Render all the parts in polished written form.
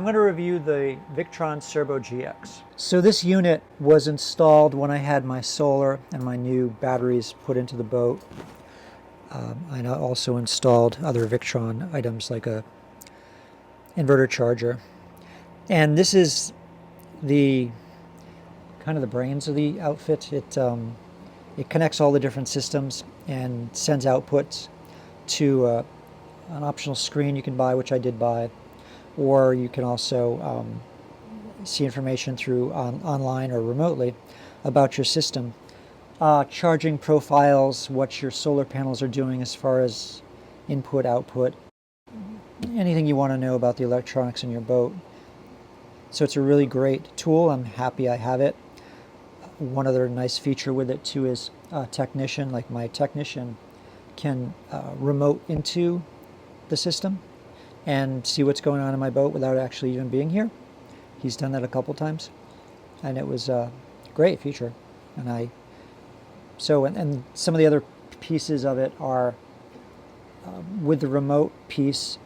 I'm going to review the Victron Cerbo GX. So this unit was installed when I had my solar and my new batteries put into the boat. I also installed other Victron items like a inverter charger. And this is the kind of the brains of the outfit. It connects all the different systems and sends outputs to an optional screen you can buy, which I did buy, or you can also see information through online or remotely about your system. Charging profiles, what your solar panels are doing as far as input, output, anything you want to know about the electronics in your boat. So it's a really great tool. I'm happy I have it. One other nice feature with it too is a technician, like my technician, can remote into the system and see what's going on in my boat without actually even being here. He's done that a couple times, and it was a great feature. And some of the other pieces of it are with the remote piece,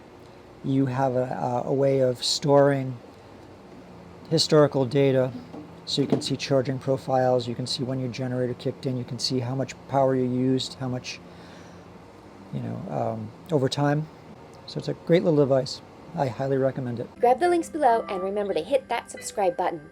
you have a way of storing historical data, so you can see charging profiles, you can see when your generator kicked in, you can see how much power you used, how much, over time. So it's a great little device. I highly recommend it. Grab the links below and remember to hit that subscribe button.